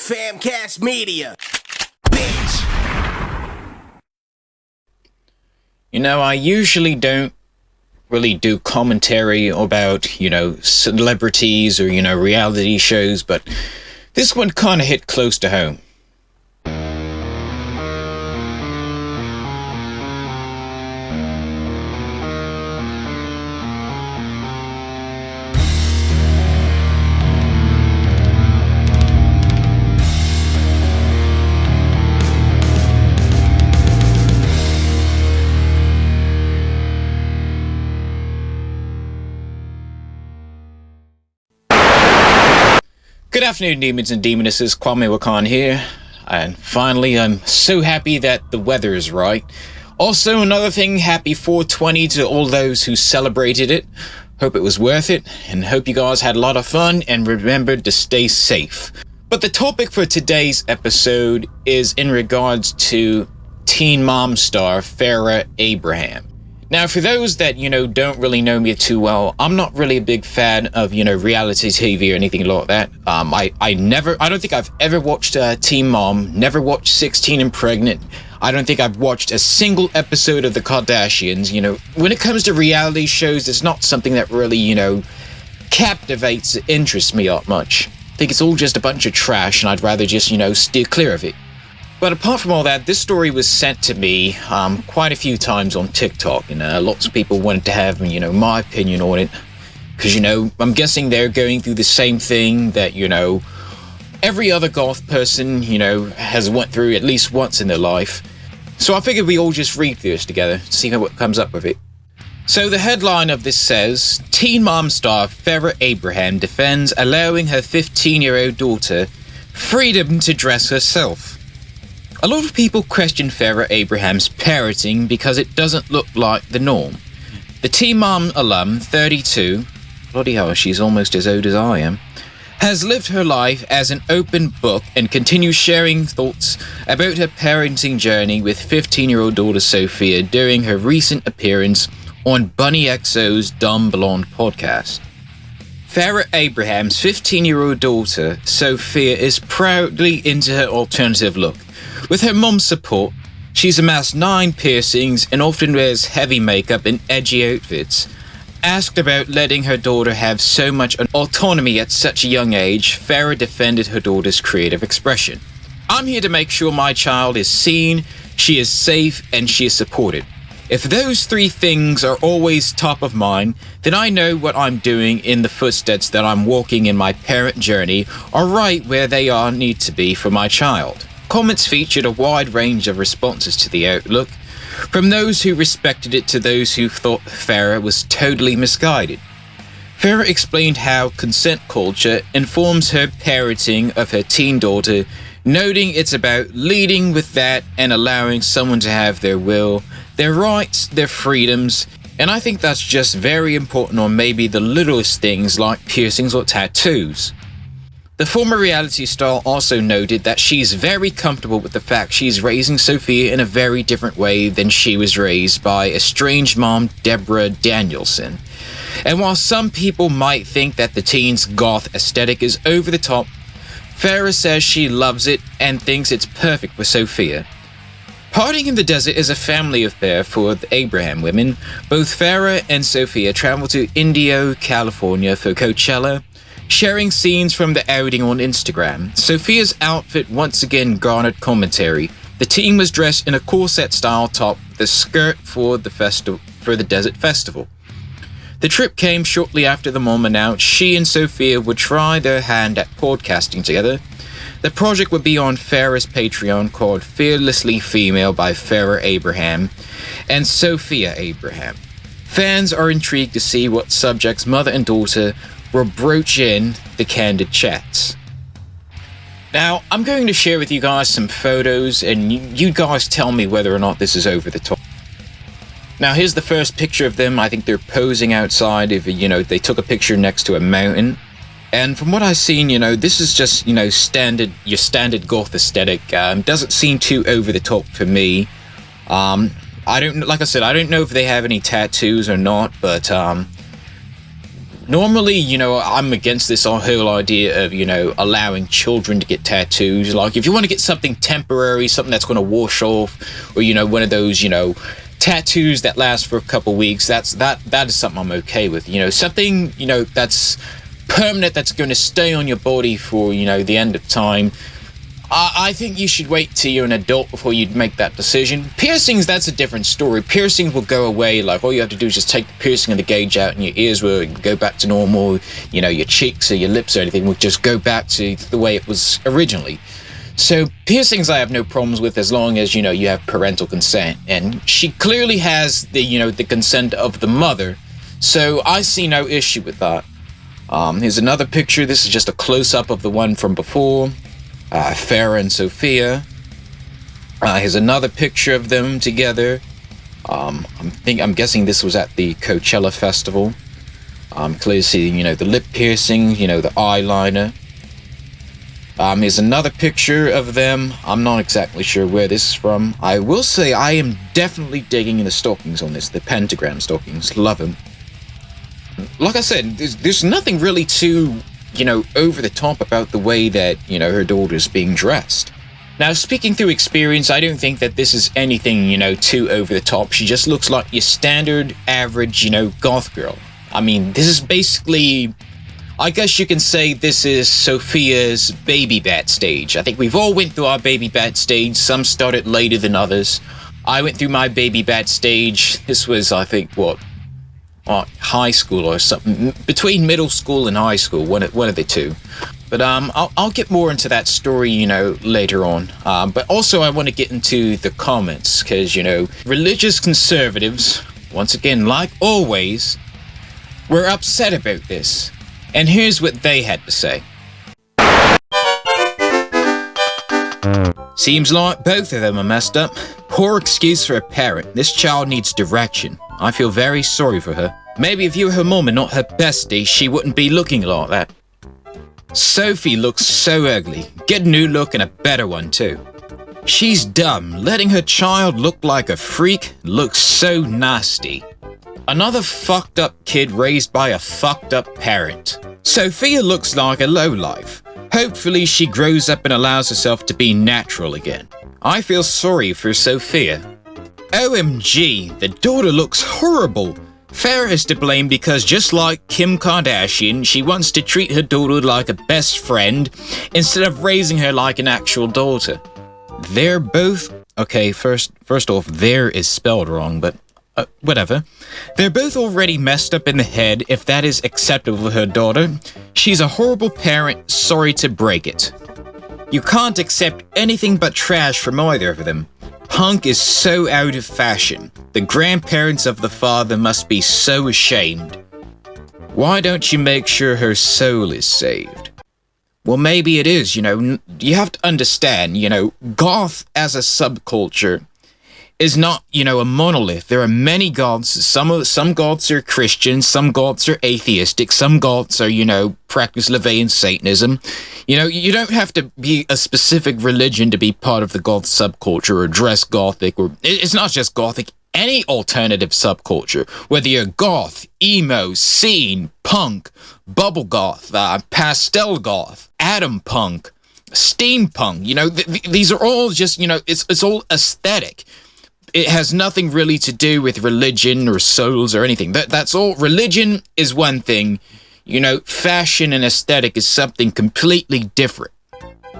Famcast Media, bitch. You know, I usually don't really do commentary about, celebrities or, reality shows, but this one kind of hit close to home. Good afternoon, demons and demonesses. Kwame Wahkan here. And finally, I'm so happy that the weather is right. Also, another thing, happy 420 to all those who celebrated it. Hope it was worth it, and hope you guys had a lot of fun and remembered to stay safe. But the topic for today's episode is in regards to teen mom star Farrah Abraham. Now, for those that, don't really know me too well, I'm not really a big fan of, reality TV or anything like that. I don't think I've ever watched Teen Mom, never watched 16 and Pregnant. I don't think I've watched a single episode of The Kardashians. When it comes to reality shows, it's not something that really, captivates, interests me that much. I think it's all just a bunch of trash, and I'd rather just, steer clear of it. But apart from all that, this story was sent to me quite a few times on TikTok, and lots of people wanted to have, my opinion on it. Because, I'm guessing they're going through the same thing that, every other goth person, has went through at least once in their life. So I figured we all just read through this together, see what comes up with it. So the headline of this says, Teen Mom star Farrah Abraham defends allowing her 15-year-old daughter freedom to dress herself. A lot of people question Farrah Abraham's parenting because it doesn't look like the norm. The Teen Mom alum, 32, bloody hell, she's almost as old as I am, has lived her life as an open book and continues sharing thoughts about her parenting journey with 15-year-old daughter Sophia during her recent appearance on Bunny XO's Dumb Blonde podcast. Farrah Abraham's 15-year-old daughter Sophia is proudly into her alternative look. With her mom's support, she's amassed 9 piercings and often wears heavy makeup and edgy outfits. Asked about letting her daughter have so much autonomy at such a young age, Farrah defended her daughter's creative expression. I'm here to make sure my child is seen, she is safe, and she is supported. If those 3 things are always top of mind, then I know what I'm doing in the footsteps that I'm walking in my parent journey are right where they need to be for my child. Comments featured a wide range of responses to the outlook, from those who respected it to those who thought Farrah was totally misguided. Farrah explained how consent culture informs her parenting of her teen daughter, noting it's about leading with that and allowing someone to have their will, their rights, their freedoms, and I think that's just very important on maybe the littlest things like piercings or tattoos. The former reality star also noted that she's very comfortable with the fact she's raising Sophia in a very different way than she was raised by estranged mom Deborah Danielson. And while some people might think that the teen's goth aesthetic is over the top, Farrah says she loves it and thinks it's perfect for Sophia. Partying in the Desert is a family affair for the Abraham women. Both Farrah and Sophia traveled to Indio, California for Coachella, sharing scenes from the outing on Instagram. Sophia's outfit once again garnered commentary. The teen was dressed in a corset-style top with a skirt for the Desert Festival. The trip came shortly after the mom announced she and Sophia would try their hand at podcasting together. The project would be on Farrah's Patreon called Fearlessly Female by Farrah Abraham and Sophia Abraham. Fans are intrigued to see what subjects mother and daughter will broach in the candid chats. Now, I'm going to share with you guys some photos, and you guys tell me whether or not this is over the top. Now, here's the first picture of them. I think they're posing outside. They took a picture next to a mountain. And from what I've seen, this is just, your standard goth aesthetic. Doesn't seem too over the top for me. I don't know if they have any tattoos or not, but normally, I'm against this whole idea of, allowing children to get tattoos. Like, if you want to get something temporary, something that's going to wash off, or, one of those, tattoos that last for a couple weeks, that is something I'm okay with. Something, that's permanent, that's going to stay on your body for, the end of time. I think you should wait till you're an adult before you'd make that decision. Piercings, that's a different story. Piercings will go away. Like, all you have to do is just take the piercing and the gauge out, and your ears will go back to normal. Your cheeks or your lips or anything will just go back to the way it was originally. So piercings I have no problems with, as long as, you have parental consent. And she clearly has the consent of the mother. So I see no issue with that. Here's another picture. This is just a close-up of the one from before. Farrah and Sophia. Here's another picture of them together. I'm guessing this was at the Coachella festival. Clearly see, the lip piercing, the eyeliner. Here's another picture of them. I'm not exactly sure where this is from. I will say I am definitely digging the stockings on this, the pentagram stockings. Love them. Like I said, there's nothing really too over the top about the way that, her daughter's being dressed. Now, speaking through experience, I don't think that this is anything, too over the top. She just looks like your standard, average, goth girl. I mean, this is basically, I guess you can say this is Sophia's baby bat stage. I think we've all went through our baby bat stage. Some started later than others. I went through my baby bat stage. This was, I think, high school or something, between middle school and high school, one of the two. But I'll get more into that story, later on. But also I want to get into the comments, because, religious conservatives, once again, like always, were upset about this. And here's what they had to say. Seems like both of them are messed up. Poor excuse for a parent. This child needs direction. I feel very sorry for her. Maybe if you were her mom and not her bestie, she wouldn't be looking like that. Sophie looks so ugly. Get a new look and a better one too. She's dumb. Letting her child look like a freak looks so nasty. Another fucked up kid raised by a fucked up parent. Sophia looks like a lowlife. Hopefully she grows up and allows herself to be natural again. I feel sorry for Sophia. OMG, the daughter looks horrible. Farrah is to blame because, just like Kim Kardashian, she wants to treat her daughter like a best friend instead of raising her like an actual daughter. They're both... Okay, first off, there is spelled wrong, but whatever. They're both already messed up in the head, if that is acceptable for her daughter. She's a horrible parent, sorry to break it. You can't accept anything but trash from either of them. Punk is so out of fashion. The grandparents of the father must be so ashamed. Why don't you make sure her soul is saved? Well, maybe it is, you have to understand, goth as a subculture is not, a monolith. There are many goths. Some goths are Christian, some goths are atheistic, some goths are, practice LaVeyan Satanism. You don't have to be a specific religion to be part of the goth subculture or dress gothic, or it's not just gothic, any alternative subculture, whether you're goth, emo, scene, punk, bubble goth, pastel goth, atom punk, steampunk, these are all just, it's all aesthetic. It has nothing really to do with religion or souls or anything. That's all. Religion is one thing. Fashion and aesthetic is something completely different.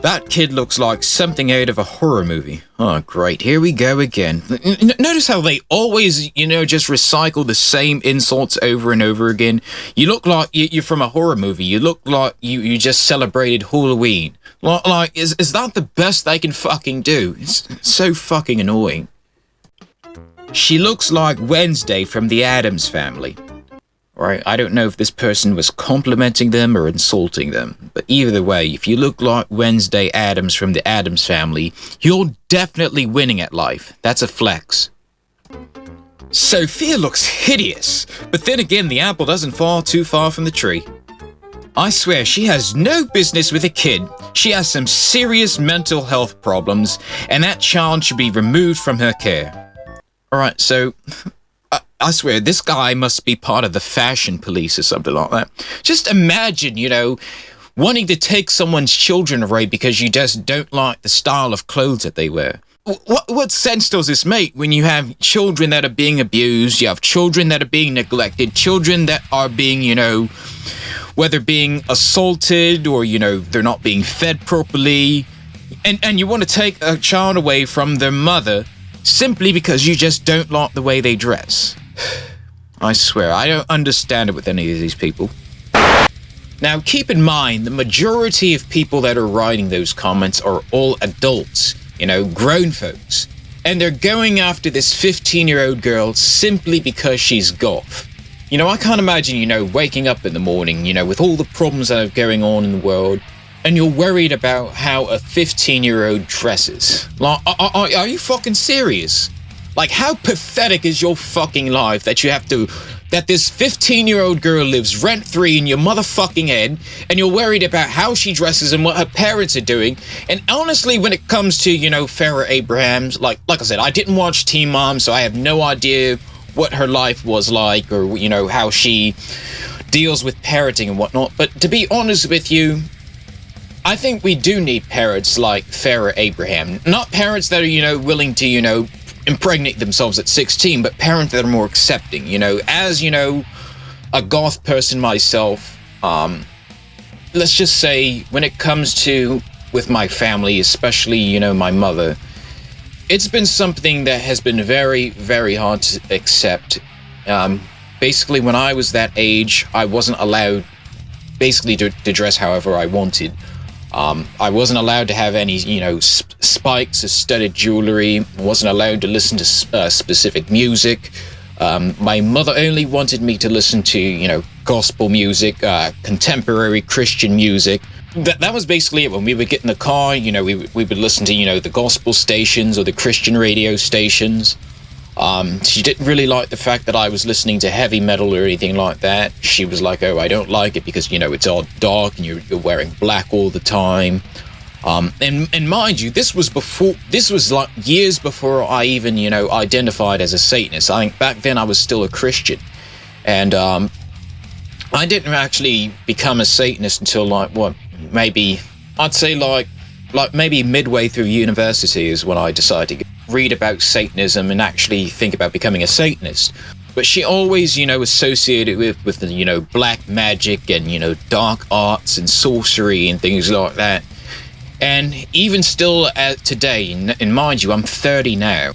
That kid looks like something out of a horror movie. Oh, great. Here we go again. Notice how they always, just recycle the same insults over and over again. You look like you're from a horror movie. You look like you just celebrated Halloween. Like, is that the best they can fucking do? It's so fucking annoying. She looks like Wednesday from the Addams Family. Right, I don't know if this person was complimenting them or insulting them, but either way, if you look like Wednesday Addams from the Addams Family, you're definitely winning at life. That's a flex. Sophia looks hideous, but then again, the apple doesn't fall too far from the tree. I swear, she has no business with a kid. She has some serious mental health problems, and that child should be removed from her care. Alright, so... I swear, this guy must be part of the fashion police or something like that. Just imagine, wanting to take someone's children away because you just don't like the style of clothes that they wear. What sense does this make when you have children that are being abused, you have children that are being neglected, children that are being, whether being assaulted or, they're not being fed properly, and you want to take a child away from their mother simply because you just don't like the way they dress. I swear, I don't understand it with any of these people. Now, keep in mind, the majority of people that are writing those comments are all adults, grown folks. And they're going after this 15-year-old girl simply because she's goth. I can't imagine, waking up in the morning, with all the problems that are going on in the world, and you're worried about how a 15-year-old dresses. Like, are you fucking serious? Like, how pathetic is your fucking life that this 15-year-old girl lives rent-free in your motherfucking head, and you're worried about how she dresses and what her parents are doing? And honestly, when it comes to, Farrah Abraham's, like I said, I didn't watch Teen Mom, so I have no idea what her life was like, or, how she deals with parenting and whatnot. But to be honest with you, I think we do need parents like Farrah Abraham. Not parents that are, willing to, impregnate themselves at 16, but parents that are more accepting. As a goth person myself, let's just say when it comes to with my family, especially my mother, it's been something that has been very, very hard to accept. Basically, when I was that age, I wasn't allowed basically to dress however I wanted. I wasn't allowed to have any, spikes or studded jewelry. I wasn't allowed to listen to specific music. My mother only wanted me to listen to, gospel music, contemporary Christian music. That was basically it. When we would get in the car, we would listen to, the gospel stations or the Christian radio stations. She didn't really like the fact that I was listening to heavy metal or anything like that. She was like, oh, I don't like it because, it's all dark and you're wearing black all the time. And mind you, this was like years before I even, identified as a Satanist. I think back then I was still a Christian. And I didn't actually become a Satanist until maybe midway through university is when I decided to read about Satanism and actually think about becoming a Satanist. But she always, associated with black magic and, dark arts and sorcery and things like that. And even still today, and mind you, I'm 30 now,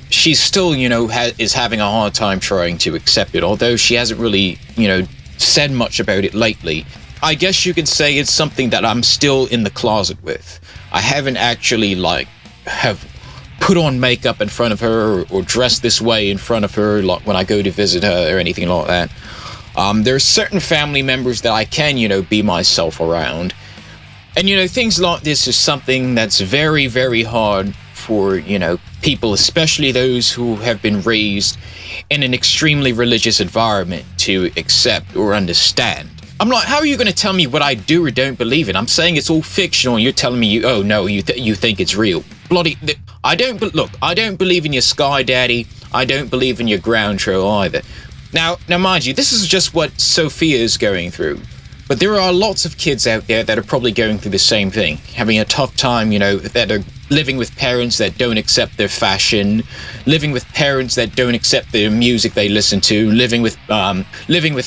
she's still, is having a hard time trying to accept it, although she hasn't really, said much about it lately. I guess you could say it's something that I'm still in the closet with. I haven't actually, have put on makeup in front of her or dressed this way in front of her, like when I go to visit her or anything like that. There are certain family members that I can, be myself around. And, things like this is something that's very, very hard for, people, especially those who have been raised in an extremely religious environment, to accept or understand. I'm like, how are you going to tell me what I do or don't believe in? I'm saying it's all fictional, and you're telling me, you think it's real. I don't believe in your Sky Daddy. I don't believe in your ground troll either. Now, mind you, this is just what Sophia is going through. But there are lots of kids out there that are probably going through the same thing, having a tough time, that are living with parents that don't accept their fashion, living with parents that don't accept the music they listen to, living with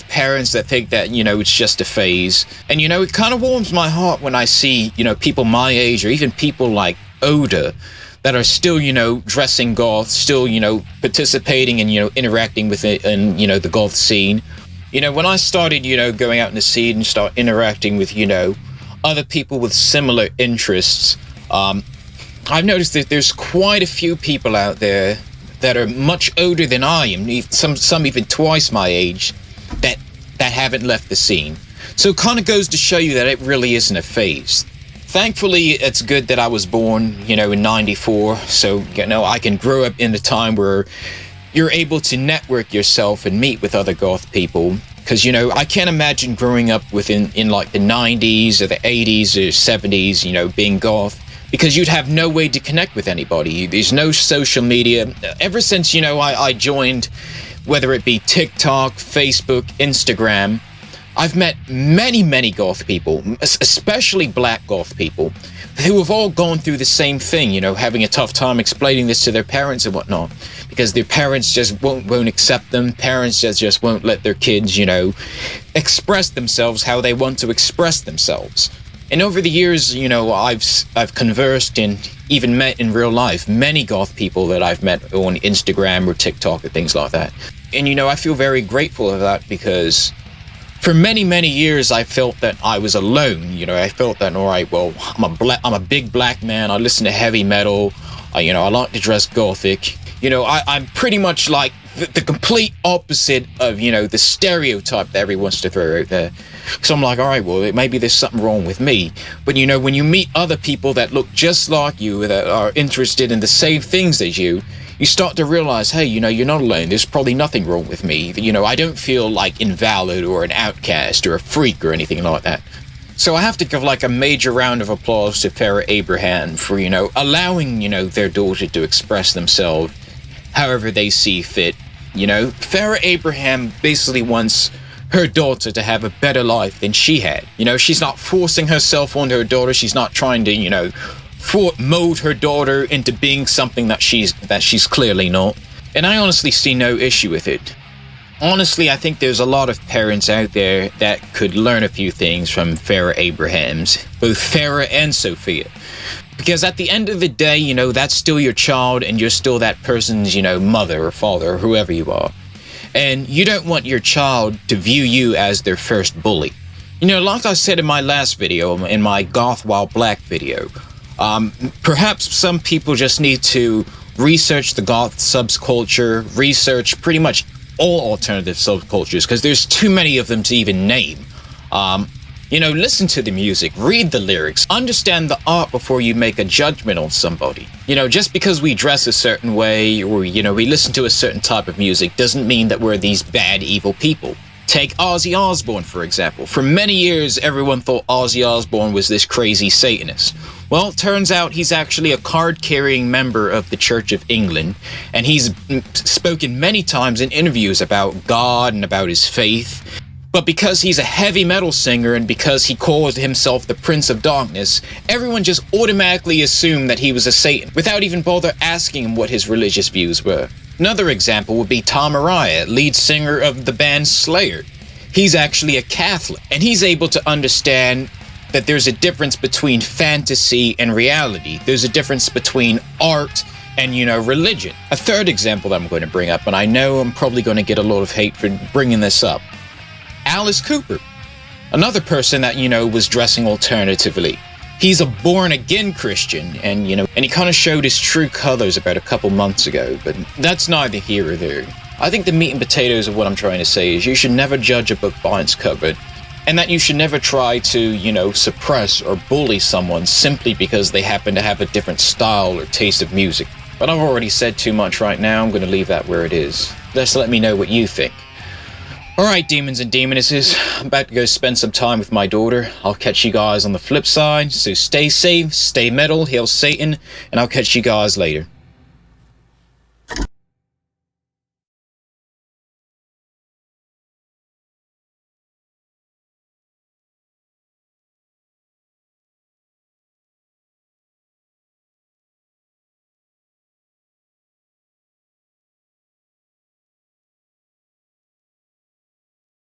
parents that think that, it's just a phase. And, it kind of warms my heart when I see, people my age or even people like older that are still, dressing goth, still, participating and, interacting with it and, the goth scene. When I started, going out in the scene and start interacting with, other people with similar interests, I've noticed that there's quite a few people out there that are much older than I am, some even twice my age, that haven't left the scene. So it kind of goes to show you that it really isn't a phase. Thankfully, it's good that I was born, in 94, so, I can grow up in a time where you're able to network yourself and meet with other goth people. Because, I can't imagine growing up in like the 90s or the 80s or 70s, being goth, because you'd have no way to connect with anybody. There's no social media. Ever since, I joined whether it be TikTok, Facebook, Instagram. I've met many goth people, especially black goth people, who have all gone through the same thing, having a tough time explaining this to their parents and whatnot, because their parents just won't accept them. Parents just won't let their kids, express themselves how they want to express themselves. And over the years, I've conversed and even met in real life many goth people that I've met on Instagram or TikTok or things like that. And, I feel very grateful of that, because for many years, I felt that I was alone. I felt that, all right, well, I'm a big black man. I listen to heavy metal. I like to dress gothic. I'm pretty much like the complete opposite of, the stereotype that everyone wants to throw out there. So I'm like, all right, well, maybe there's something wrong with me. But, when you meet other people that look just like you, that are interested in the same things as you start to realize, hey, you're not alone. There's probably nothing wrong with me. I don't feel like invalid or an outcast or a freak or anything like that. So I have to give a major round of applause to Farrah Abraham for, allowing, their daughter to express themselves however they see fit. Farrah Abraham basically wants her daughter to have a better life than she had. She's not forcing herself onto her daughter. She's not trying to, mold her daughter into being something that she's clearly not. And I honestly see no issue with it. Honestly, I think there's a lot of parents out there that could learn a few things from Farrah Abraham's, both Farrah and Sophia. Because at the end of the day, that's still your child, and you're still that person's, mother or father or whoever you are. And you don't want your child to view you as their first bully. Like I said in my last video, in my Goth While Black video, perhaps some people just need to research the goth subculture, research pretty much all alternative subcultures, because there's too many of them to even name. Listen to the music, read the lyrics, understand the art before you make a judgment on somebody. Just because we dress a certain way or, we listen to a certain type of music doesn't mean that we're these bad, evil people. Take Ozzy Osbourne, for example. For many years, everyone thought Ozzy Osbourne was this crazy Satanist. Well, it turns out he's actually a card-carrying member of the Church of England, and he's spoken many times in interviews about God and about his faith. But because he's a heavy metal singer and because he called himself the Prince of Darkness, everyone just automatically assumed that he was a Satan, without even bother asking him what his religious views were. Another example would be Tom Araya, lead singer of the band Slayer. He's actually a Catholic, and he's able to understand that there's a difference between fantasy and reality. There's a difference between art and, religion. A third example that I'm going to bring up, and I know I'm probably going to get a lot of hate for bringing this up. Alice Cooper, another person that, was dressing alternatively. He's a born-again Christian, and, and he kind of showed his true colors about a couple months ago, but that's neither here or there. I think the meat and potatoes of what I'm trying to say is you should never judge a book by its cover, and that you should never try to, suppress or bully someone simply because they happen to have a different style or taste of music. But I've already said too much right now. I'm going to leave that where it is. Just let me know what you think. Alright, demons and demonesses, I'm about to go spend some time with my daughter. I'll catch you guys on the flip side, so stay safe, stay metal, hail Satan, and I'll catch you guys later.